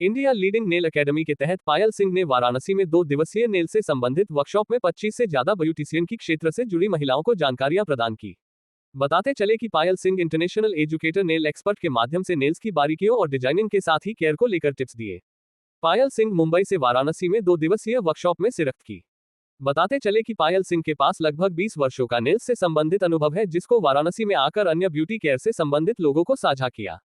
India leading nail academy के तहत पायल सिंह ने वाराणसी में 2 दिवसीय नेल से संबंधित वर्कशॉप में 25 से ज्यादा ब्यूटिशियन की क्षेत्र से जुड़ी महिलाओं को जानकारियां प्रदान की। बताते चले कि Payal Singh international educator nail expert के माध्यम से नेल्स की बारीकियों और डिजाइनिंग के साथ ही केयर को लेकर टिप्स दिए। पायल सिंह मुंबई से वाराणसी में 2 दिवसीय वर्कशॉप में शिरकत की। बताते चले कि पायल सिंह के पास लगभग 20 वर्षों का नेल्स से संबंधित अनुभव है, जिसको वाराणसी में आकर अन्य ब्यूटी केयर से संबंधित लोगों को साझा किया।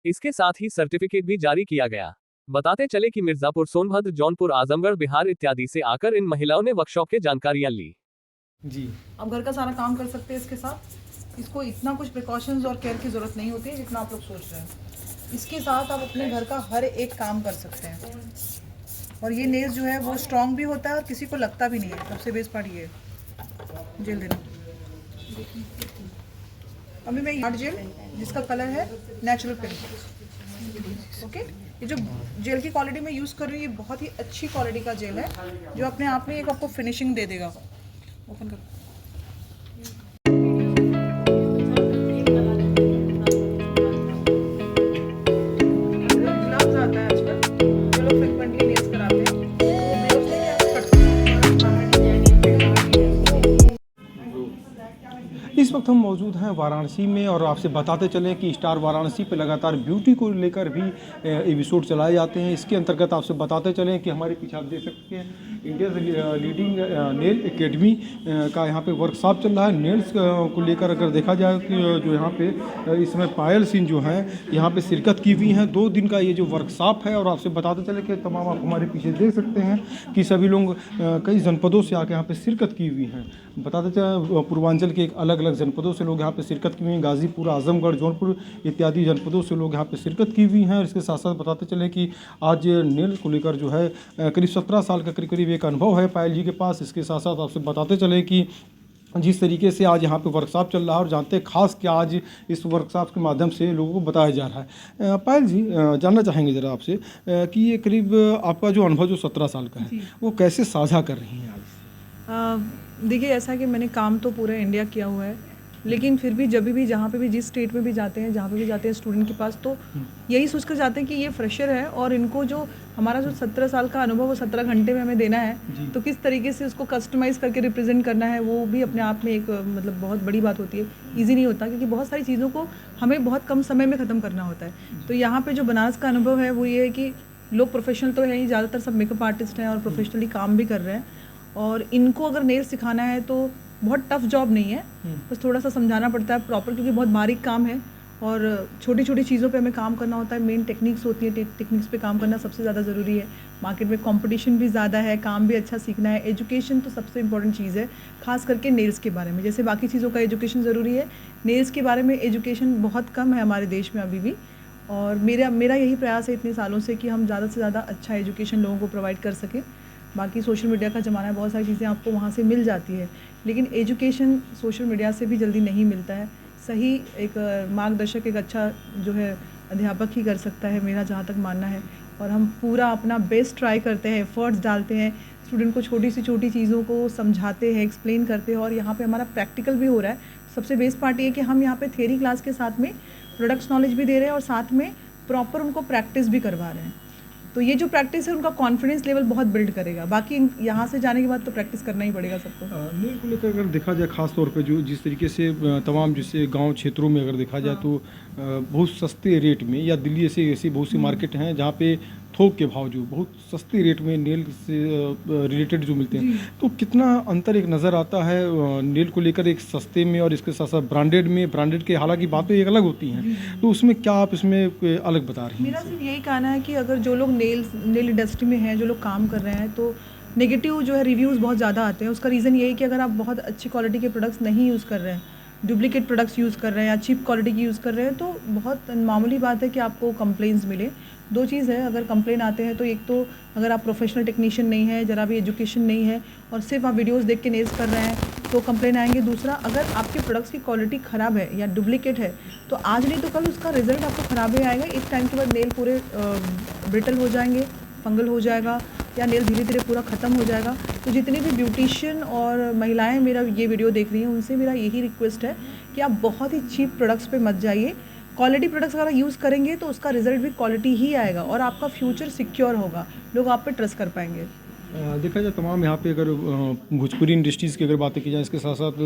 इसके साथ ही सर्टिफिकेट भी जारी किया गया। बताते चले कि मिर्जापुर, सोनभद्र, जौनपुर, आजमगढ़, बिहार इत्यादि से आकर इन महिलाओं ने वर्कशॉप के जानकारियां ली। जी, आप घर का सारा काम कर सकते हैं इसके साथ। इसको इतना कुछ प्रिकॉशंस और केयर की ज़रूरत नहीं होती है जितना आप लोग सोच रहे हैं। इसके साथ आप अपने घर का हर एक काम कर सकते हैं। और ये नेल्स जो है वो स्ट्रॉन्ग भी होता है और किसी को लगता भी नहीं है। सबसे बेस्ट पार्ट ये है। जेल देना। अभी मैं हार्ड जेल जिसका कलर है नेचुरल पिंक। ओके, ये जो जेल की क्वालिटी मैं यूज़ कर रही हूँ ये बहुत ही अच्छी क्वालिटी का जेल है जो अपने आप में एक आपको फिनिशिंग दे देगा। ओपन करो। ग्लव्स आता है आजकल जो लोग फ्रीक्वेंटली नेल्स कराते हैं, वो मैं उससे क्या करती हूँ। इस वक्त हम मौजूद हैं वाराणसी में और आपसे बताते चलें कि स्टार वाराणसी पे लगातार ब्यूटी को लेकर भी एपिसोड चलाए जाते हैं। इसके अंतर्गत आपसे बताते चलें कि हमारे पीछे आप देख सकते हैं इंडिया लीडिंग नेल एकेडमी का यहाँ पे वर्कशॉप चल रहा है। नेल्स को लेकर अगर देखा जाए कि जो यहाँ पे इस समय पायल सिंह जो हैं यहाँ पे शिरकत की हुई हैं। 2 दिन का ये जो वर्कशॉप है और आपसे बताते चले कि तमाम आप हमारे पीछे देख सकते हैं कि सभी लोग कई जनपदों से आके यहाँ पे शिरकत की हुई हैं। बताते चले पूर्वांचल के अलग अलग जनपदों से लोग यहाँ पे शिरकत की हुई हैं। गाजीपुर, आजमगढ़, जौनपुर इत्यादि जनपदों से लोग यहाँ पे शिरकत की हुई हैं। और इसके साथ साथ बताते चले कि आज नेल को लेकर जो है करीब 17 साल का करीब एक अनुभव है पायल जी के पास। इसके साथ साथ आपसे बताते चले कि जिस तरीके से आज यहाँ पे वर्कशॉप चल रहा है और जानते हैं खास कि आज इस वर्कशॉप के माध्यम से लोगों को बताया जा रहा है। पायल जी, जानना चाहेंगे ज़रा आपसे कि ये करीब आपका जो अनुभव जो 17 साल का है वो कैसे साझा कर रही हैं आज? देखिए, ऐसा कि मैंने काम तो पूरे इंडिया किया हुआ है, लेकिन फिर भी जब भी जहाँ पे भी जिस स्टेट में भी जाते हैं, जहाँ पे भी जाते हैं स्टूडेंट के पास, तो यही सोच कर जाते हैं कि ये फ्रेशर है और इनको जो हमारा जो 17 साल का अनुभव वो 17 घंटे में हमें देना है, तो किस तरीके से उसको कस्टमाइज़ करके रिप्रेजेंट करना है, वो भी अपने आप में एक मतलब बहुत बड़ी बात होती है। ईजी नहीं होता क्योंकि बहुत सारी चीज़ों को हमें बहुत कम समय में ख़त्म करना होता है। तो यहाँ पर जो बनारस का अनुभव है वो ये है कि लोग प्रोफेशनल तो है ही, ज़्यादातर सब मेकअप आर्टिस्ट हैं और प्रोफेशनली काम भी कर रहे हैं। और इनको अगर नेल सिखाना है तो बहुत टफ जॉब नहीं है, बस थोड़ा सा समझाना पड़ता है प्रॉपर, क्योंकि बहुत बारीक काम है और छोटी छोटी चीज़ों पे हमें काम करना होता है। मेन टेक्निक्स होती है, टेक्निक्स पे काम करना सबसे ज़्यादा ज़रूरी है। मार्केट में कंपटीशन भी ज़्यादा है, काम भी अच्छा सीखना है। एजुकेशन तो सबसे इंपॉर्टेंट चीज़ है, खास करके नेल्स के बारे में। जैसे बाकी चीज़ों का एजुकेशन ज़रूरी है, नेल्स के बारे में एजुकेशन बहुत कम है हमारे देश में अभी भी। और मेरा यही प्रयास है इतने सालों से कि हम ज़्यादा से ज़्यादा अच्छा एजुकेशन लोगों को प्रोवाइड कर सकें। बाकी सोशल मीडिया का ज़माना है, बहुत सारी चीज़ें आपको वहाँ से मिल जाती है, लेकिन एजुकेशन सोशल मीडिया से भी जल्दी नहीं मिलता है। सही एक मार्गदर्शक, एक अच्छा जो है अध्यापक ही कर सकता है, मेरा जहाँ तक मानना है। और हम पूरा अपना बेस्ट ट्राई करते हैं, एफर्ट्स डालते हैं, स्टूडेंट को छोटी से छोटी चीज़ों को समझाते हैं, एक्सप्लेन करते हैं। और यहाँ पे हमारा प्रैक्टिकल भी हो रहा है। सबसे बेस्ट पार्ट ये है कि हम यहाँ पे थ्योरी क्लास के साथ में प्रोडक्ट्स नॉलेज भी दे रहे हैं और साथ में प्रॉपर उनको प्रैक्टिस भी करवा रहे हैं। तो ये जो प्रैक्टिस है उनका कॉन्फिडेंस लेवल बहुत बिल्ड करेगा। बाकी यहाँ से जाने के बाद तो प्रैक्टिस करना ही पड़ेगा सबको। नेल को लेकर अगर देखा जाए खास तौर पे जो जिस तरीके से तमाम जैसे गांव क्षेत्रों में अगर देखा जाए तो बहुत सस्ते रेट में, या दिल्ली ऐसी बहुत सी मार्केट हैं जहाँ पे थोक के भाव जो बहुत सस्ते रेट में नेल से रिलेटेड जो मिलते हैं, तो कितना अंतर एक नज़र आता है नेल को लेकर एक सस्ते में और इसके साथ साथ ब्रांडेड में। ब्रांडेड के हालांकि बातें एक अलग होती हैं, तो उसमें क्या आप इसमें अलग बता रही हैं? मेरा सिर्फ यही कहना है कि अगर जो लोग नेल इंडस्ट्री में हैं, जो लोग काम कर रहे हैं, तो नेगेटिव जो है रिव्यूज़ बहुत ज़्यादा आते हैं। उसका रीज़न ये है कि अगर आप बहुत अच्छी क्वालिटी के प्रोडक्ट्स नहीं यूज़ कर रहे हैं, डुप्लीकेट प्रोडक्ट्स यूज़ कर रहे हैं या चीप क्वालिटी की यूज़ कर रहे हैं, तो बहुत मामूली बात है कि आपको कंप्लेंट्स मिले। 2 चीज़ है, अगर कंप्लेन आते हैं तो एक तो अगर आप प्रोफेशनल टेक्नीशियन नहीं है, ज़रा भी एजुकेशन नहीं है और सिर्फ आप वीडियोस देख के नेल्स कर रहे हैं तो कंप्लेन आएंगे। दूसरा, अगर आपके प्रोडक्ट्स की क्वालिटी ख़राब है या डुप्लीकेट है तो आज नहीं तो कल उसका रिजल्ट आपको ख़राब ही आएगा। एक टाइम के बाद नेल पूरे ब्रिटल हो जाएंगे, फंगल हो जाएगा या नेल धीरे धीरे पूरा ख़त्म हो जाएगा। तो जितने भी ब्यूटिशियन और महिलाएं मेरा ये वीडियो देख रही हैं, उनसे मेरा यही रिक्वेस्ट है कि आप बहुत ही चीप प्रोडक्ट्स पे मत जाइए। क्वालिटी प्रोडक्ट्स अगर यूज़ करेंगे तो उसका रिजल्ट भी क्वालिटी ही आएगा और आपका फ्यूचर सिक्योर होगा, लोग आप पे ट्रस्ट कर पाएंगे। देखा जाए तमाम यहाँ पे अगर भोजपुरी इंडस्ट्रीज़ की अगर बातें की जाए, इसके साथ साथ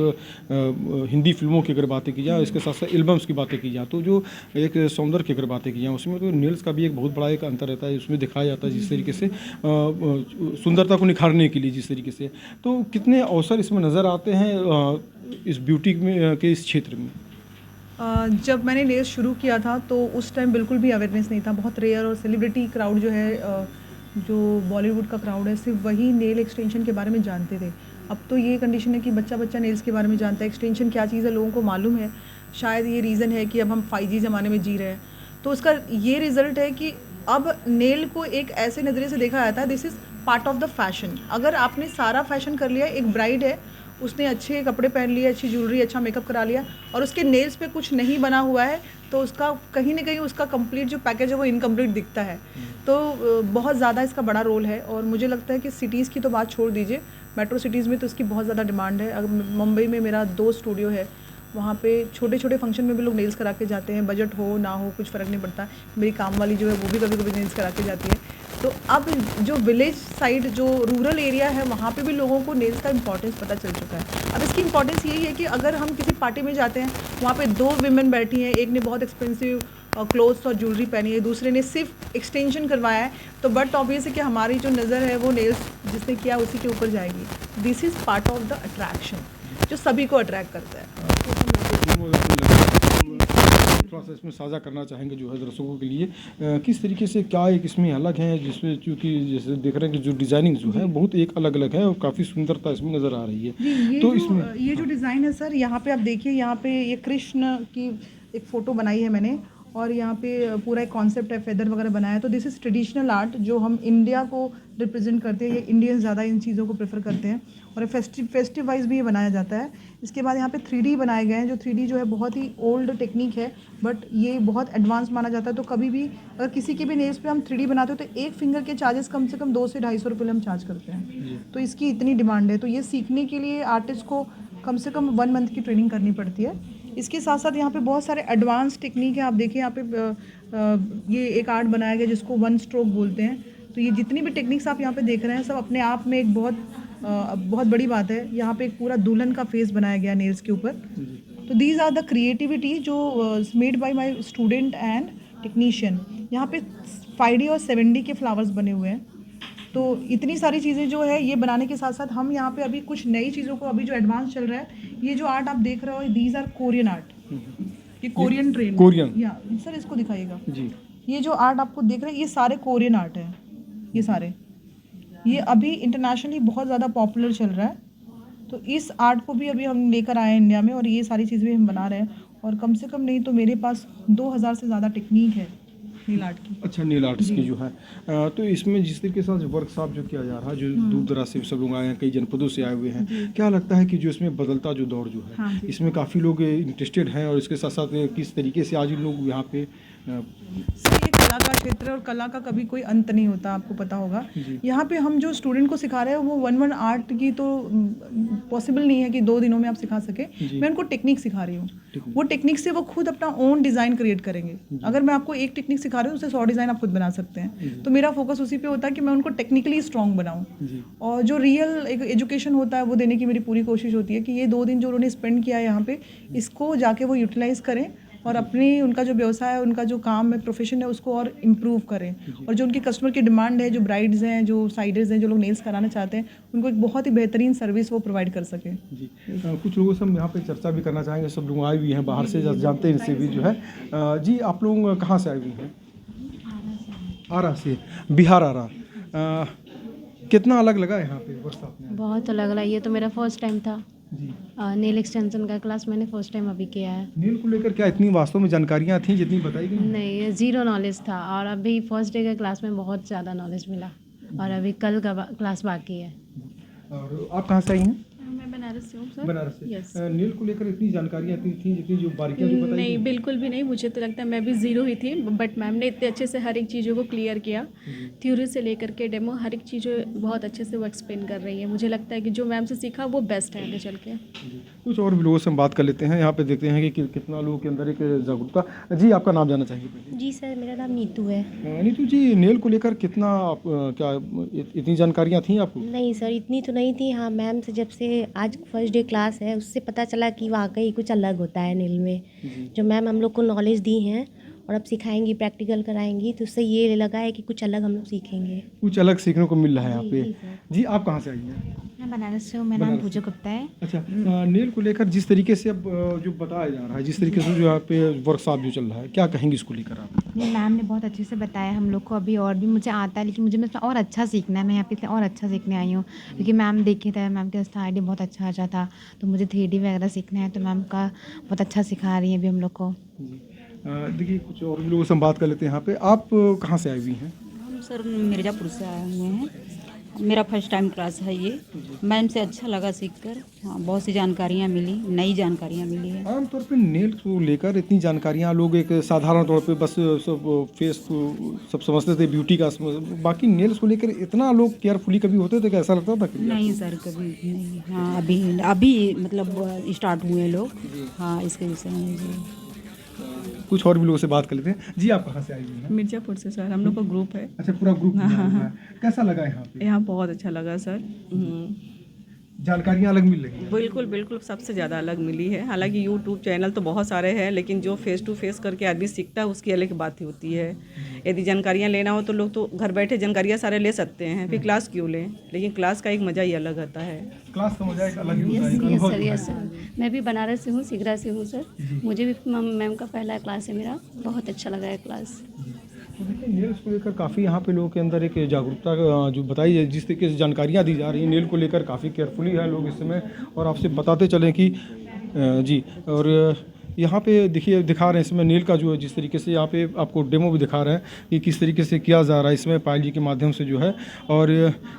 हिंदी फिल्मों की अगर बातें की जाए, इसके साथ साथ एल्बम्स की बातें की जाए, तो जो एक सौंदर्य की अगर बातें की जाए उसमें तो नेल्स का भी एक बहुत बड़ा एक अंतर रहता है, उसमें दिखाया जाता है जिस तरीके से सुंदरता को निखारने के लिए जिस तरीके से, तो कितने अवसर इसमें नज़र आते हैं इस ब्यूटी में के इस क्षेत्र में। जब मैंने नेल्स शुरू किया था तो उस टाइम बिल्कुल भी अवेयरनेस नहीं था, बहुत रेयर और सेलिब्रिटी क्राउड जो है जो बॉलीवुड का क्राउड है सिर्फ वही नेल एक्सटेंशन के बारे में जानते थे। अब तो ये कंडीशन है कि बच्चा बच्चा नेल्स के बारे में जानता है, एक्सटेंशन क्या चीज़ है लोगों को मालूम है। शायद ये रीज़न है कि अब हम 5G ज़माने में जी रहे हैं, तो उसका ये रिज़ल्ट है कि अब नेल को एक ऐसे नज़रिए से देखा जाता है, this is part of the fashion. अगर आपने सारा फैशन कर लिया, एक ब्राइड है उसने अच्छे कपड़े पहन लिए, अच्छी ज्वेलरी, अच्छा मेकअप करा लिया और उसके नेल्स पे कुछ नहीं बना हुआ है, तो उसका कहीं ना कहीं उसका कंप्लीट जो पैकेज है वो इनकम्प्लीट दिखता है। तो बहुत ज़्यादा इसका बड़ा रोल है और मुझे लगता है कि सिटीज़ की तो बात छोड़ दीजिए, मेट्रो सिटीज़ में तो इसकी बहुत ज़्यादा डिमांड है। अगर मुंबई में मेरा 2 स्टूडियो है, वहाँ पे छोटे छोटे फंक्शन में भी लोग नेल्स करा के जाते हैं, बजट हो ना हो कुछ फ़र्क नहीं पड़ता। मेरी काम वाली जो है वो भी कभी कभी नेल्स करा के जाती है। तो अब जो विलेज साइड जो रूरल एरिया है वहाँ पे भी लोगों को नेल्स का इंपॉर्टेंस पता चल चुका है। अब इसकी इंपॉर्टेंस यही है कि अगर हम किसी पार्टी में जाते हैं, वहाँ पे 2 विमेन बैठी हैं, एक ने बहुत एक्सपेंसिव क्लोथ्स और ज्वेलरी पहनी है, दूसरे ने सिर्फ एक्सटेंशन करवाया है, तो बट ऑब्वियस है कि हमारी जो नज़र है वो नेल्स जिसने किया उसी के ऊपर जाएगी। This is part of the attraction जो सभी को अट्रैक्ट करता है। थोड़ा सा इसमें साझा करना चाहेंगे जो है दर्शकों के लिए किस तरीके से क्या एक इसमें अलग है, जिसमें चूँकि जैसे देख रहे हैं कि जो डिज़ाइनिंग जो है बहुत एक अलग अलग है और काफ़ी सुंदरता इसमें नज़र आ रही है। तो इसमें ये जो डिज़ाइन है सर, यहाँ पे आप देखिए, यहाँ पे ये कृष्ण की एक फ़ोटो बनाई है मैंने और यहाँ पे पूरा एक कॉन्सेप्ट है, फेदर वगैरह बनाया है। तो दिस इज़ ट्रेडिशनल आर्ट जो हम इंडिया को रिप्रेजेंट करते हैं। ये इंडियंस ज़्यादा इन चीज़ों को प्रेफर करते हैं और फेस्टिव वाइज भी ये बनाया जाता है। इसके बाद यहाँ पे 3D बनाए गए हैं, जो 3D जो है बहुत ही ओल्ड टेक्निक है, बट ये बहुत एडवांस माना जाता है। तो कभी भी अगर किसी के भी नेल्स पे हम 3D बनाते हो तो एक फिंगर के चार्जेस कम से कम 200 से 250 रुपये हम चार्ज करते हैं। तो इसकी इतनी डिमांड है। तो ये सीखने के लिए आर्टिस्ट को कम से कम 1 मंथ की ट्रेनिंग करनी पड़ती है। इसके साथ साथ यहाँ पे बहुत सारे एडवांस टेक्निक है। आप देखिए यहाँ पे ये एक आर्ट बनाया गया जिसको 1 स्ट्रोक बोलते हैं। तो ये जितनी भी टेक्निक्स आप यहाँ पे देख रहे हैं सब अपने आप में एक बहुत बड़ी बात है। यहाँ पे एक पूरा दुल्हन का फेस बनाया गया नेल्स के ऊपर। तो दीज आर द क्रिएटिविटी जो made by my student and technician. यहाँ पे 5D और 7D के फ्लावर्स बने हुए हैं। तो इतनी सारी चीज़ें जो है ये बनाने के साथ साथ हम यहाँ पे अभी कुछ नई चीज़ों को, अभी जो एडवांस चल रहा है, ये जो आर्ट आप देख रहे हो, दीज आर कोरियन आर्ट। ये कोरियन ट्रेन कोरियन या सर इसको दिखाइएगा जी। ये जो आर्ट आपको देख रहे हैं ये सारे कोरियन आर्ट है। ये सारे ये अभी इंटरनेशनली बहुत ज़्यादा पॉपुलर चल रहा है। तो इस आर्ट को भी अभी हम लेकर आए हैं इंडिया में और ये सारी चीज़ें भी हम बना रहे हैं। और कम से कम नहीं तो मेरे पास 2000 से ज़्यादा टेक्निक है नील आर्ट की। अच्छा, नील आर्ट्स की जो है तो इसमें जिस तरीके से वर्कशॉप जो किया जा रहा है, जो दूर दराज से सब लोग आए हैं, कई जनपदों से आए हुए हैं, क्या लगता है कि जो इसमें बदलता जो दौर जो है, हाँ इसमें काफ़ी लोग इंटरेस्टेड हैं और इसके साथ साथ किस तरीके से आज लोग यहाँ पे ये कला का क्षेत्र है और कला का कभी कोई अंत नहीं होता, आपको पता होगा। यहाँ पे हम जो स्टूडेंट को सिखा रहे हैं वो 1 आर्ट की तो पॉसिबल नहीं है कि 2 दिनों में आप सिखा सके। मैं उनको टेक्निक सिखा रही हूँ, वो टेक्निक से वो खुद अपना ओन डिज़ाइन क्रिएट करेंगे। अगर मैं आपको एक टेक्निक सिखा रही हूँ उससे 100 डिज़ाइन आप खुद बना सकते हैं। तो मेरा फोकस उसी पे होता है कि मैं उनको टेक्निकली स्ट्रॉन्ग बनाऊँ और जो रियल एक एजुकेशन होता है वो देने की मेरी पूरी कोशिश होती है कि ये 2 दिन जो उन्होंने स्पेंड किया है यहाँ पे, इसको जाके वो यूटिलाइज़ करें और अपनी उनका जो व्यवसाय है, उनका जो काम है, प्रोफेशन है, उसको और इम्प्रूव करें। और जो उनके कस्टमर की डिमांड है, जो ब्राइड्स हैं, जो साइडर्स हैं, जो लोग नेल्स कराना चाहते हैं, उनको एक बहुत ही बेहतरीन सर्विस वो प्रोवाइड कर सकें। जी। कुछ लोगों से हम यहाँ पे चर्चा भी करना चाहेंगे, सब लोग आए हुए हैं बाहर से, जानते हैं इनसे भी जो है। जी, आप लोग कहाँ से आए हुए हैं? आरा से, बिहार आरा। कितना अलग लगा यहाँ पे वर्कशॉप में? बहुत अलग लगा। ये तो मेरा फर्स्ट टाइम था जी। नेल एक्सटेंशन का क्लास मैंने फर्स्ट टाइम अभी किया है। नेल को लेकर क्या इतनी वास्तव में जानकारियाँ थी जितनी बताई गई? नहीं, ज़ीरो नॉलेज था और अभी फर्स्ट डे के क्लास में बहुत ज़्यादा नॉलेज मिला और अभी कल का क्लास बाकी है। और आप कहाँ से आई हैं? मैं बनारस से हूँ सर। बनारस से। यस। नेल को लेकर इतनी जानकारियाँ इतनी थी, जितनी जो बारीकियाँ जो बताई नहीं, थी? बिल्कुल भी नहीं। मुझे तो लगता है मैं भी ज़ीरो ही थी, बट मैम ने इतने अच्छे से हर एक चीज़ों को क्लियर किया। थ्योरी से लेकर के डेमो हर एक चीज़ें बहुत अच्छे से वो एक्सप्लेन कर रही है। मुझे लगता है कि जो मैम से सीखा वो बेस्ट है आगे चल के। जी। कुछ और भी लोगों से हम बात कर लेते हैं, यहाँ पे देखते हैं कि कितना लोगों के अंदर एक जागरूकता। जी, आपका नाम जानना चाहेंगे पहले? जी सर, मेरा नाम नीतू है। नीतू जी, नेल को लेकर कितना क्या इतनी जानकारियाँ थी आपको? नहीं सर, इतनी तो नहीं थी। हाँ, मैम से जब से आज फर्स्ट डे क्लास है, उससे पता चला कि वाकई कुछ अलग होता है नेल में। जो मैम हम लोग को नॉलेज दी हैं और अब सिखाएंगी, प्रैक्टिकल कराएंगी, तो उससे ये लगा है कि कुछ अलग हम लोग सीखेंगे। कुछ अलग सीखने को मिल रहा है यहाँ जी, पे। जी सर। जी, आप कहाँ से आई हैं? मैं बनारस से हूँ। मेरा नाम बनारस पूजा गुप्ता है। अच्छा, नेल को लेकर जिस तरीके से अब जो बताया जा रहा है, जिस तरीके से जो यहाँ पे वर्कशॉप जो चल रहा है, क्या कहेंगी इसको लेकर आप? नहीं, मैम ने बहुत अच्छे से बताया हम लोग को। अभी और भी मुझे आता है, लेकिन मुझे मतलब और अच्छा सीखना है। मैं यहाँ पे इसलिए और अच्छा सीखने आई हूँ, क्योंकि मैम देखे थे, मैम का स्टाइल बहुत अच्छा अच्छा था। तो मुझे 3D वगैरह सीखना है, तो मैम का बहुत अच्छा सिखा रही है अभी हम लोग को। जी, देखिए कुछ और भी लोगों से हम बात कर लेते हैं यहाँ पे। आप कहाँ से आई हुई हैं? हम सर मिर्ज़ापुर से आए हुए हैं। मेरा फर्स्ट टाइम क्लास है ये। मैम से अच्छा लगा सीखकर। हाँ, बहुत सी जानकारियाँ मिली, नई जानकारियाँ मिली है। आमतौर पे नेल को लेकर इतनी जानकारियाँ लोग एक साधारण तौर पे बस सब फेस को सब समझते थे, ब्यूटी का बाकी नेल्स को लेकर इतना लोग केयरफुली कभी होते थे कि ऐसा लगता था कि नहीं सर, कभी नहीं। हाँ, अभी अभी मतलब स्टार्ट हुए लोग। हाँ, इसके विषय में जी। कुछ और भी लोगों से बात कर लेते हैं। जी, आप कहाँ से आई हुई हैं? मिर्ज़ापुर से सर, हम लोग का ग्रुप है। अच्छा, पूरा ग्रुप आया हुआ है। कैसा लगा यहाँ पे? यहाँ बहुत अच्छा लगा सर। जानकारियाँ अलग मिल रही हैं? बिल्कुल बिल्कुल, सबसे ज़्यादा अलग मिली है। हालांकि यूट्यूब चैनल तो बहुत सारे हैं, लेकिन जो फेस टू फेस करके आदमी सीखता है उसकी अलग बात ही होती है। यदि जानकारियाँ लेना हो तो लोग तो घर बैठे जानकारियाँ सारे ले सकते हैं, फिर क्लास क्यों लें। लेकिन क्लास का एक मज़ा ही अलग होता है। क्लास का मजा एक अलग ही होता है, एक यस अनुभव सर, जो है। Yes sir. मैं भी बनारस से हूँ, सिगरा से हूँ सर। मुझे भी मैम का पहला क्लास है मेरा, बहुत अच्छा लगा है क्लास। तो देखिए, नेल्स को लेकर काफ़ी यहाँ पे लोगों के अंदर एक जागरूकता जो बताई है, जिस तरीके से जानकारियाँ दी जा रही हैं नेल को लेकर, काफ़ी केयरफुली है लोग इस समय। और आपसे बताते चलें कि जी, और यहाँ पे देखिए दिखा रहे हैं इसमें नेल का जो है, जिस तरीके से यहाँ पे आपको डेमो भी दिखा रहे हैं कि किस तरीके से किया जा रहा है इसमें पायल जी के माध्यम से जो है, और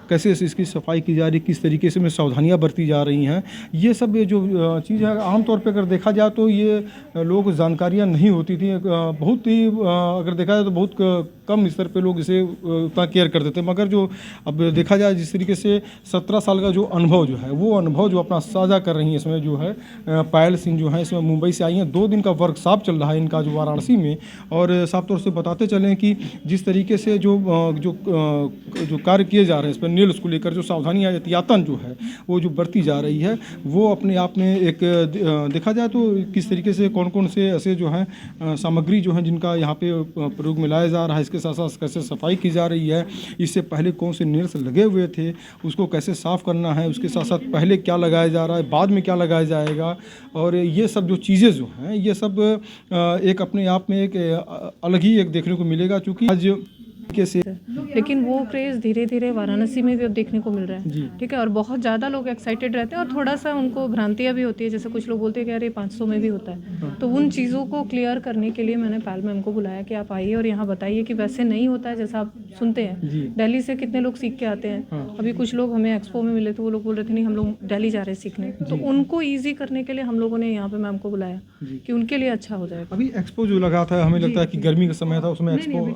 कैसे इसकी सफाई की जा रही है, किस तरीके से इसमें सावधानियाँ बरती जा रही हैं। ये सब जो चीज़ है, आमतौर पे अगर देखा जाए तो ये लोगों को जानकारियाँ नहीं होती थी। बहुत ही अगर देखा जाए तो बहुत कम स्तर पे लोग इसे उतना केयर करते थे। मगर जो अब देखा जाए जिस तरीके से 17 साल का जो अनुभव जो है, वो अनुभव जो अपना साझा कर रही हैं इसमें जो है पायल सिंह जो है, इसमें मुंबई से आई हैं। 2 दिन का वर्कशॉप चल रहा है इनका जो वाराणसी में। और साफ तौर से बताते चलें कि जिस तरीके से जो कार्य किए जा रहे हैं इस पर नेल्स को लेकर, जो सावधानियाँ एहतियातन जो है वो जो बरती जा रही है, वो अपने आप में एक देखा जाए तो किस तरीके से कौन कौन से ऐसे जो हैं सामग्री जो हैं जिनका यहाँ पे प्रयोग में लाया जा रहा है, इसके साथ साथ कैसे सफाई की जा रही है, इससे पहले कौन से नेल्स लगे हुए थे उसको कैसे साफ़ करना है, उसके साथ साथ पहले क्या लगाया जा रहा है, बाद में क्या लगाया जाएगा। और ये सब जो चीज़ें जो हैं, ये सब एक अपने आप में एक अलग ही एक देखने को मिलेगा, क्योंकि आज कैसे। लेकिन वो क्रेज़ धीरे धीरे वाराणसी में भी अब देखने को मिल रहा है। ठीक है, और बहुत ज़्यादा लोग एक्साइटेड रहते हैं, और थोड़ा सा उनको भ्रांतियाँ भी होती है। जैसे कुछ लोग बोलते हैं कि अरे 500 में भी होता है। तो उन चीज़ों को क्लियर करने के लिए मैंने पायल मैम को बुलाया कि आप आइए और यहाँ बताइए कि वैसे नहीं होता है जैसा आप सुनते हैं। दिल्ली से कितने लोग सीख के आते हैं। अभी कुछ लोग हमें एक्सपो में मिले तो वो लोग बोल रहे थे नहीं, हम लोग दिल्ली जा रहे हैं सीखने। तो उनको ईजी करने के लिए हम लोगों ने यहाँ पे मैम को बुलाया कि उनके लिए अच्छा हो जाएगा। अभी एक्सपो जो लगा था, हमें लगता है कि गर्मी का समय था, उसमें एक्सपो,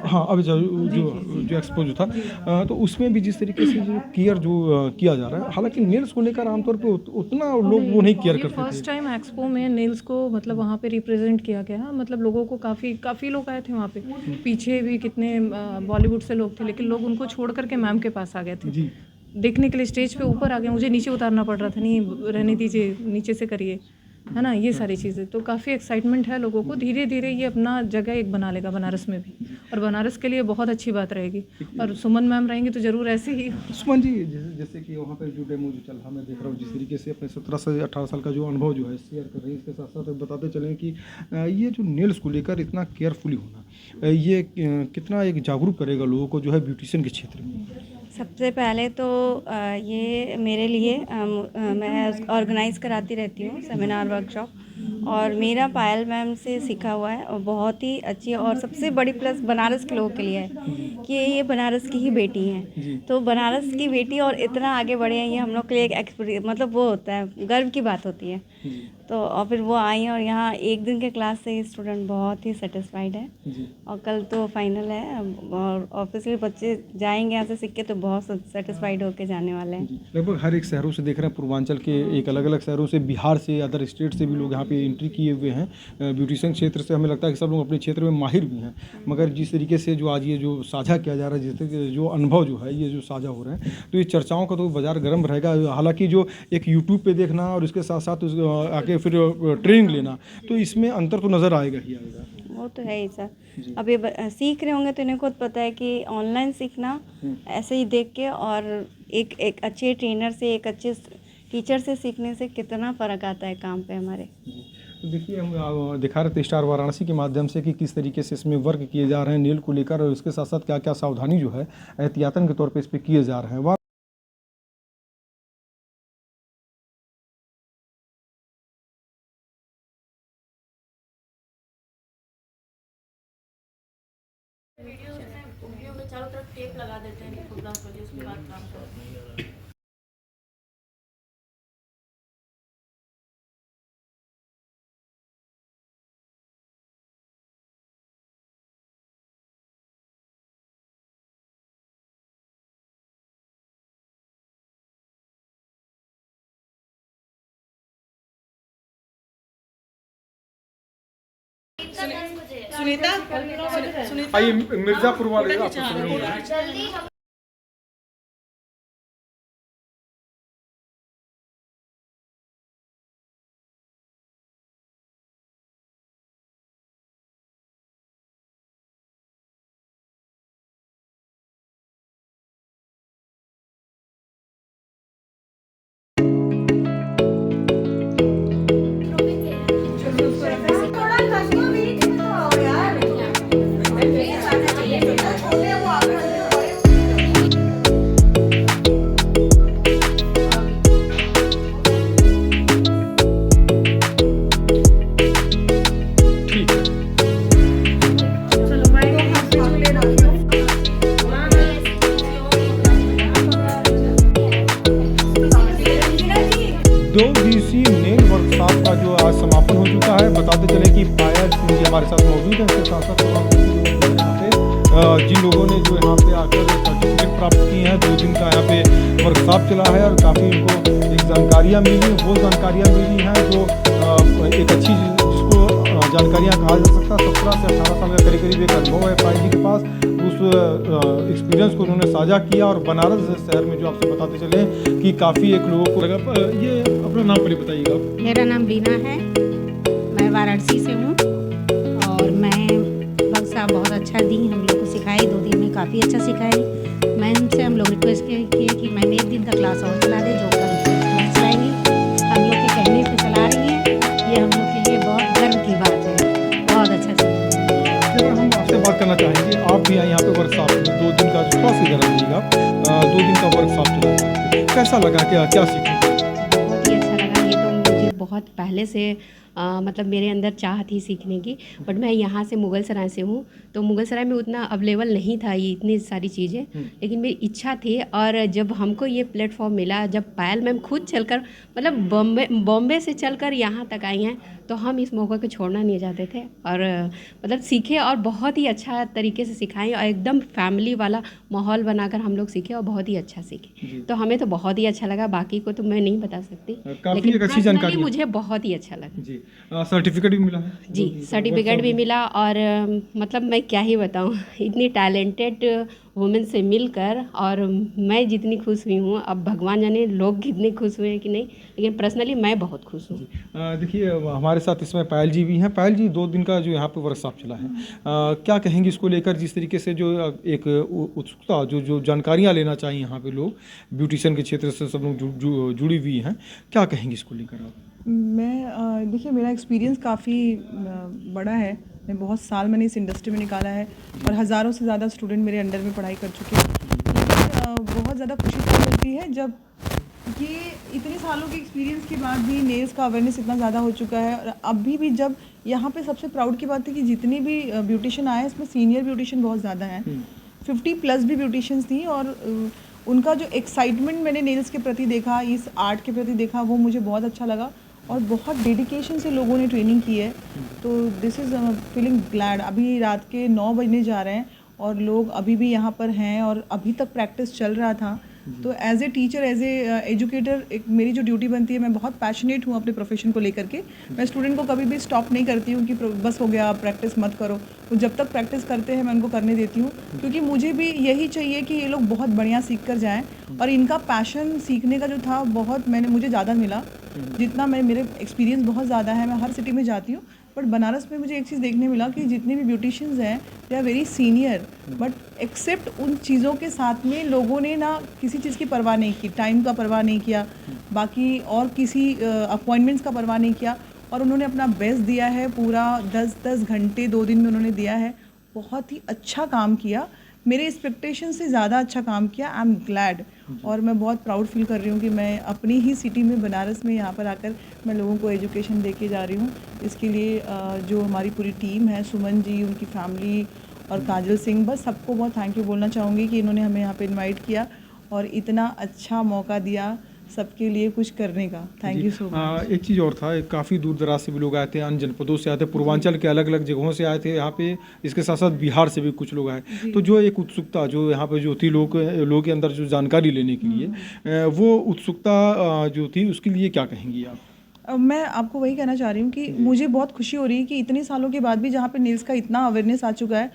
हाँ, अभी जो एक्सपो जो था, तो उसमें भी जिस तरीके से जो केयर जो किया जा रहा है, हालांकि नेल्स को लेकर आमतौर पे उतना लोग वो नहीं केयर करते थे। फर्स्ट टाइम एक्सपो में नेल्स को मतलब वहाँ पे रिप्रेजेंट किया गया। मतलब लोगों को काफ़ी लोग आए थे वहाँ पे। पीछे भी कितने बॉलीवुड से लोग थे, लेकिन लोग उनको छोड़ करके मैम के पास आ गए थे देखने के लिए। स्टेज पे ऊपर आ गए, मुझे नीचे उतारना पड़ रहा था, नहीं रहने दीजिए, नीचे से करिए, है ना, ये सारी चीज़ें। तो काफ़ी एक्साइटमेंट है लोगों को। धीरे धीरे ये अपना जगह एक बना लेगा बनारस में भी, और बनारस के लिए बहुत अच्छी बात रहेगी। और सुमन मैम रहेंगी तो ज़रूर ऐसे ही। सुमन जी, जैसे कि वहाँ पे जो डेमो जो चल रहा, मैं देख रहा हूँ जिस तरीके से अपने 17 से 18 साल का जो अनुभव जो है शेयर कर रही है, इसके साथ साथ बताते चलें कि ये जो नेल्स को लेकर इतना केयरफुली होना, ये कितना एक जागरूक करेगा लोगों को जो है ब्यूटिशियन के क्षेत्र में। सबसे पहले तो ये मेरे लिए मैं ऑर्गेनाइज़ कराती रहती हूँ सेमिनार वर्कशॉप, और मेरा पायल मैम से सीखा हुआ है और बहुत ही अच्छी, और सबसे बड़ी प्लस बनारस के लोगों के लिए है कि ये बनारस की ही बेटी हैं, तो बनारस की बेटी और इतना आगे बढ़े हैं, ये हम लोग के लिए एक एक्सपीरियंस, मतलब वो होता है, गर्व की बात होती है। तो और फिर वो आई और यहाँ एक दिन के क्लास से स्टूडेंट बहुत ही सेटिस्फाइड है और कल तो फाइनल है और ऑब्वियसली बच्चे जाएंगे यहाँ से सीख के तो बहुत सेटिस्फाइड होके जाने वाले हैं। लगभग हर एक शहरों से देख रहे हैं, पूर्वांचल के एक अलग अलग शहरों से, बिहार से, अदर स्टेट से भी लोग यहाँ पे एंट्री किए हुए हैं। ब्यूटिशियन क्षेत्र से हमें लगता है कि सब लोग अपने क्षेत्र में माहिर भी हैं, मगर जिस तरीके से जो आज ये जो साझा किया जा रहा है, जिस तरीके से जो अनुभव जो है ये जो साझा हो रहे हैं, तो ये चर्चाओं का तो बाजार गर्म रहेगा। हालांकि जो एक यूट्यूब पे देखना और इसके साथ साथ आगे फिर ट्रेनिंग लेना, तो इसमें अंतर तो नज़र आएगा ही आएगा। वो तो है ही सर। अब ये सीख रहे होंगे तो इन्हें खुद पता है कि ऑनलाइन सीखना ऐसे ही देख के और एक अच्छे ट्रेनर से, एक अच्छे टीचर से सीखने से कितना फ़र्क आता है काम पे हमारे। तो देखिए, हम दिखा रहे थे स्टार वाराणसी के माध्यम से कि किस तरीके से इसमें वर्क किए जा रहे हैं नेल को लेकर, और इसके साथ साथ क्या क्या सावधानी जो है एहतियातन के तौर पर इस पर किए जा रहे हैं। वीडियो में चारों तरफ टेप लगा देते हैं कि प्रोग्राम कर उसके बाद काम करते हैं। सुनीता, आइए मिर्ज़ापुर वाले आपको सुनेंगे। दो दिवसीय नेल वर्कशॉप का जो आज समापन हो चुका है। बताते चले कि पायल सिंह जी हमारे साथ मौजूद है। इसके साथ साथ जिन लोगों ने जो यहाँ पे आकर सर्टिफिकेट प्राप्त किए हैं, 2 दिन का यहाँ पे वर्कशॉप चला है और काफ़ी उनको एक जानकारियाँ मिली, वो जानकारियाँ मिली हैं जो एक अच्छी जिसको जानकारियाँ कहा जा सकता है। 17 से 18 साल का करीब एक अनुभव है पायल जी के पास। उस एक्सपीरियंस को उन्होंने साझा किया और बनारस शहर में जो आपसे बताते चले कि काफ़ी एक लोगों को लगा। ये अपना नाम पहले बताइएगा। मेरा नाम बीना है, मैं वाराणसी से हूँ और मैं वर्कशॉप बहुत अच्छा दी, हम लोग को सिखाई। 2 दिन में काफ़ी अच्छा सिखाई। मैम से हम लोग रिक्वेस्ट किए कि मैम 1 दिन का क्लास और चला दे, जो कल क्लास चलाएंगी। हम लोग के कहने पे चला रही हैं, ये हम लोग के लिए बहुत गर्व की बात है। बहुत अच्छा सिखाया। हम आपसे बात करना चाहेंगे, आप भी आए यहाँ पे वर्कशॉप में 2 दिन का थोड़ा सी जरा दीजिएगा। 2 दिन का वर्कशॉप चला, कैसा लगा, क्या सीखा? बहुत ही अच्छा लगा। ये तो मुझे बहुत पहले से मतलब मेरे अंदर चाह थी सीखने की, बट मैं यहाँ से मुगल सराय से हूँ, तो मुगल सराय में उतना अवेलेबल नहीं था ये इतनी सारी चीज़ें, लेकिन मेरी इच्छा थी। और जब हमको ये प्लेटफॉर्म मिला, जब पायल मैम खुद चलकर मतलब बॉम्बे से चलकर यहाँ तक आई हैं, तो हम इस मौके को छोड़ना नहीं चाहते थे और मतलब सीखे और बहुत ही अच्छा तरीके से सिखाएं और एकदम फैमिली वाला माहौल बनाकर हम लोग सीखे और बहुत ही अच्छा सीखे। तो हमें तो बहुत ही अच्छा लगा, बाकी को तो मैं नहीं बता सकती, लेकिन अच्छी जानकारी मुझे बहुत ही अच्छा लगा जी। सर्टिफिकेट भी मिला है जी, सर्टिफिकेट भी मिला और मतलब मैं क्या ही बताऊं, इतनी टैलेंटेड वुमेन से मिलकर और मैं जितनी खुश हुई हूँ, अब भगवान जाने लोग कितने खुश हुए हैं कि नहीं, लेकिन पर्सनली मैं बहुत खुश हूँ। देखिए, हमारे साथ इसमें पायल जी भी हैं। पायल जी, 2 दिन का जो यहाँ पे वर्कशॉप चला है, क्या कहेंगी इसको लेकर? जिस तरीके से जो एक उत्सुकता जो जानकारियाँ लेना चाहिए यहाँ पे लोग, ब्यूटिशियन के क्षेत्र से सब लोग जुड़ी हुई हैं, क्या कहेंगी इसको लेकर आप? मैं देखिए, मेरा एक्सपीरियंस काफ़ी बड़ा है। मैं बहुत साल मैंने इस इंडस्ट्री में निकाला है और हज़ारों से ज़्यादा स्टूडेंट मेरे अंडर में पढ़ाई कर चुके हैं। लेकिन बहुत ज़्यादा खुशी तब मिलती है जब ये इतने सालों के एक्सपीरियंस के बाद भी नेल्स का अवेयरनेस इतना ज़्यादा हो चुका है, और अभी भी जब यहाँ पे सबसे प्राउड की बात है कि जितने भी ब्यूटिशियन आए इसमें सीनियर ब्यूटिशियन बहुत ज़्यादा हैं, 50+ भी ब्यूटिशियंस थी, और उनका जो एक्साइटमेंट मैंने नेल्स के प्रति देखा, इस आर्ट के प्रति देखा, वो मुझे बहुत अच्छा लगा, और बहुत डेडिकेशन से लोगों ने ट्रेनिंग की है। तो दिस इज़ फीलिंग ग्लैड। अभी रात के 9 बजने जा रहे हैं और लोग अभी भी यहाँ पर हैं, और अभी तक प्रैक्टिस चल रहा था। तो as a teacher, as a educator, एक मेरी जो ड्यूटी बनती है, मैं बहुत पैशनेट हूँ अपने प्रोफेशन को लेकर के। मैं स्टूडेंट को कभी भी स्टॉप नहीं करती हूँ कि बस हो गया, प्रैक्टिस मत करो। तो जब तक प्रैक्टिस करते हैं मैं उनको करने देती हूँ, क्योंकि मुझे भी यही चाहिए कि ये लोग बहुत बढ़िया सीख कर जाएँ। और इनका पैशन सीखने का जो था, बहुत मुझे ज़्यादा मिला जितना मेरे एक्सपीरियंस बहुत ज़्यादा है। मैं हर सिटी में जाती हूँ, बट बनारस में मुझे एक चीज़ देखने मिला कि जितने भी ब्यूटिशियंस हैं they are very senior, but except उन चीज़ों के साथ में लोगों ने ना किसी चीज़ की परवाह नहीं की, टाइम का परवाह नहीं किया, बाकी और किसी अपॉइंटमेंट्स का परवाह नहीं किया, और उन्होंने अपना बेस्ट दिया है। पूरा 10-10 घंटे 2 दिन में उन्होंने दिया है। बहुत ही अच्छा काम किया, मेरे एक्सपेक्टेशन से ज़्यादा अच्छा काम किया। आई एम ग्लैड, और मैं बहुत प्राउड फील कर रही हूँ कि मैं अपनी ही सिटी में, बनारस में, यहाँ पर आकर मैं लोगों को एजुकेशन दे के जा रही हूँ। इसके लिए जो हमारी पूरी टीम है, सुमन जी, उनकी फैमिली, और काजल सिंह, बस सबको बहुत थैंक यू बोलना चाहूँगी कि इन्होंने हमें यहाँ पे इनवाइट किया और इतना अच्छा मौका दिया सबके लिए कुछ करने का। Thank you so much. एक चीज़ और था, काफ़ी दूर दराज से भी लोग आए थे, अन्य जनपदों से आए थे, पूर्वांचल के अलग अलग जगहों से आए थे यहाँ पे। इसके साथ साथ बिहार से भी कुछ लोग आए। तो जो एक उत्सुकता जो यहाँ पे जो थी लोगों के अंदर, जो जानकारी लेने के लिए, वो उत्सुकता जो थी, उसके लिए क्या कहेंगी आप? मैं आपको वही कहना चाह रही हूँ कि मुझे बहुत खुशी हो रही है कि इतने सालों के बाद भी जहाँ पे नेल्स का इतना अवेयरनेस आ चुका है,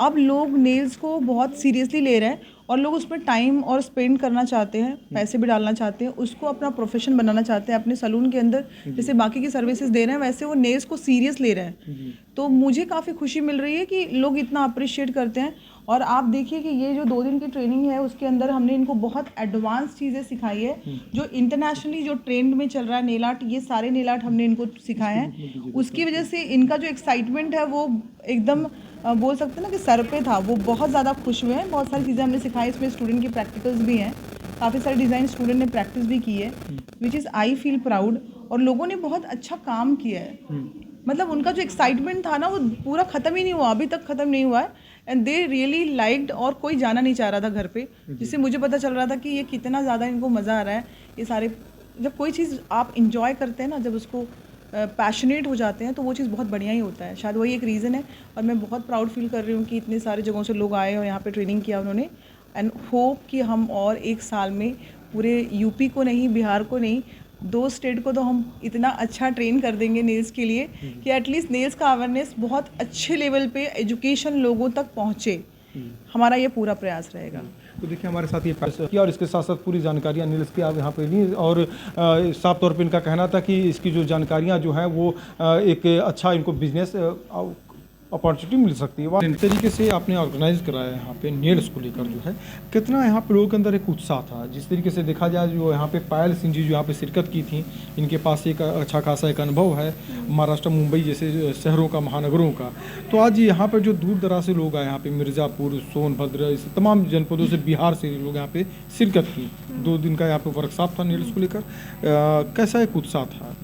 अब लोग नेल्स को बहुत सीरियसली ले रहे हैं, और लोग उसमें टाइम और स्पेंड करना चाहते हैं, पैसे भी डालना चाहते हैं, उसको अपना प्रोफेशन बनाना चाहते हैं अपने सलून के अंदर। जैसे बाकी की सर्विसेज दे रहे हैं, वैसे वो नेल्स को सीरियस ले रहे हैं। तो मुझे काफ़ी खुशी मिल रही है कि लोग इतना अप्रिशिएट करते हैं। और आप देखिए कि ये जो 2 दिन की ट्रेनिंग है, उसके अंदर हमने इनको बहुत एडवांस चीज़ें सिखाई है, जो इंटरनेशनली जो ट्रेंड में चल रहा है नेल आर्ट, ये सारे नेल आर्ट हमने इनको सिखाए हैं। उसकी वजह से इनका जो एक्साइटमेंट है वो एकदम बोल सकते हैं ना कि सर पे था। वो बहुत ज़्यादा खुश हुए हैं। बहुत सारी चीज़ें हमने सिखाई, इसमें स्टूडेंट की प्रैक्टिकल्स भी हैं, काफ़ी सारे डिज़ाइन स्टूडेंट ने प्रैक्टिस भी की है, which is I feel proud. और लोगों ने बहुत अच्छा काम किया है, मतलब उनका जो एक्साइटमेंट था ना, वो पूरा ख़त्म ही नहीं हुआ, अभी तक ख़त्म नहीं हुआ है। एंड दे रियली लाइक्ड, और कोई जाना नहीं चाह रहा था घर पे, जिससे मुझे पता चल रहा था कि ये कितना ज़्यादा इनको मज़ा आ रहा है। ये सारे, जब कोई चीज़ आप इंजॉय करते हैं ना, जब उसको पैशनेट हो जाते हैं, तो वो चीज़ बहुत बढ़िया ही होता है। शायद वही एक रीज़न है, और मैं बहुत प्राउड फील कर रही हूँ कि इतने सारे जगहों से लोग आए और यहाँ पे ट्रेनिंग किया उन्होंने। एंड होप कि हम और 1 साल में पूरे यूपी को नहीं, बिहार को नहीं, 2 स्टेट को तो हम इतना अच्छा ट्रेन कर देंगे नेल्स के लिए कि एटलीस्ट नेल्स का अवेयरनेस बहुत अच्छे लेवल पे एजुकेशन लोगों तक पहुँचे। हमारा ये पूरा प्रयास रहेगा। तो देखिए, हमारे साथ ये पैसा किया, और इसके साथ साथ पूरी जानकारियाँ नेल्स की आप यहाँ पे ली, और साफ तौर पे इनका कहना था कि इसकी जो जानकारियाँ जो हैं वो एक अच्छा इनको बिजनेस अपॉर्चुनिटी मिल सकती है। इस तरीके से आपने ऑर्गेनाइज कराया है यहाँ पे नेल्स को लेकर, जो है कितना यहाँ पे लोगों के अंदर एक उत्साह था। जिस तरीके से देखा जाए, जो यहाँ पे पायल सिंह जी जो यहाँ पे शिरकत की थी, इनके पास एक अच्छा खासा एक अनुभव है महाराष्ट्र, मुंबई जैसे शहरों का, महानगरों का। तो आज यहाँ पर जो दूर दराज से लोग आए, यहाँ पे मिर्ज़ापुर, सोनभद्र, इस तमाम जनपदों से, बिहार से लोग यहाँ पे शिरकत की। 2 दिन का यहाँ पे वर्कशॉप था नेल्स को लेकर। कैसा एक उत्साह था?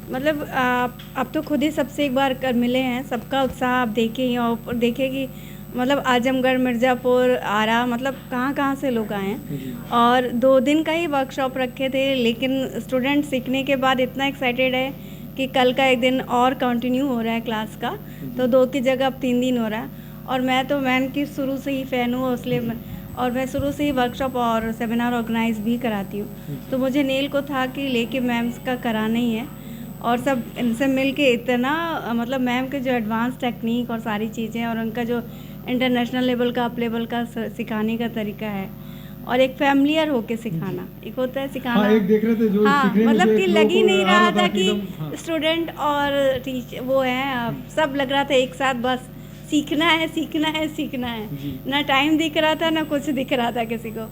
मतलब आप तो खुद ही सबसे एक बार कर मिले हैं, सबका उत्साह आप देखें, और देखें कि मतलब आजमगढ़, मिर्ज़ापुर, आरा, मतलब कहाँ से लोग आए हैं। और 2 दिन का ही वर्कशॉप रखे थे, लेकिन स्टूडेंट सीखने के बाद इतना एक्साइटेड है कि कल का 1 दिन और कंटिन्यू हो रहा है क्लास का, तो 2 की जगह अब 3 दिन हो रहा है। और मैं तो मैम की शुरू से ही फ़ैन हूँ, इसलिए और मैं शुरू से ही वर्कशॉप और सेमिनार ऑर्गेनाइज भी कराती हूँ। तो मुझे नेल को था कि लेके मैम्स का कराना ही है, और सब इनसे मिल के इतना, मतलब मैम के जो एडवांस टेक्निक और सारी चीज़ें, और उनका जो इंटरनेशनल लेवल का, अप लेवल का सिखाने का तरीका है, और एक फैमिलियर होके सिखाना, एक होता है सिखाना, एक देख रहे थे जो मतलब कि लग ही नहीं रहा था कि स्टूडेंट और टीचर वो है, सब लग रहा था एक साथ, बस सीखना है, सीखना है, सीखना है। ना टाइम दिख रहा था, ना कुछ दिख रहा था किसी को।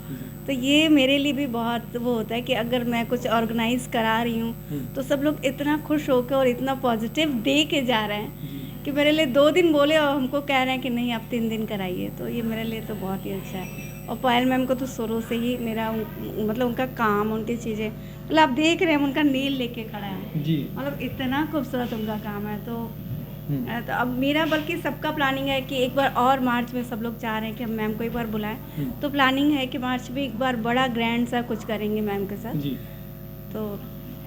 तो ये मेरे लिए भी बहुत वो होता है कि अगर मैं कुछ ऑर्गेनाइज करा रही हूँ, तो सब लोग इतना खुश होकर और इतना पॉजिटिव दे के जा रहे हैं कि मेरे लिए 2 दिन बोले और हमको कह रहे हैं कि नहीं आप 3 दिन कराइए, तो ये मेरे लिए तो बहुत ही अच्छा है। और पायल मैम को तो शुरू से ही मेरा मतलब उनका काम, उनकी चीज़ें, मतलब आप देख रहे हैं उनका नील लेके खड़ा है जी। मतलब इतना खूबसूरत उनका काम है। तो अब मेरा बल्कि सबका प्लानिंग है कि एक बार और मार्च में सब लोग चाह रहे हैं कि हम मैम को एक बार बुलाएं, तो प्लानिंग है कि मार्च में एक बार बड़ा ग्रैंड सा कुछ करेंगे मैम के साथ। जी। तो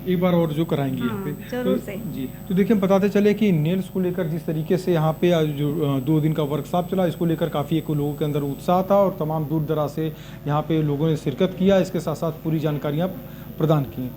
एक बार और जो कराएंगे यहाँ पे। जरूर से। जी। तो देखिए, बताते चले कि नेल्स को लेकर जिस तरीके से यहाँ पे जो 2 दिन का वर्कशॉप चला, इसको लेकर काफ़ी एक लोगों के अंदर उत्साह था और तमाम दूर दराज से यहाँ पे लोगों ने शिरकत किया, इसके साथ साथ पूरी जानकारियाँ प्रदान की।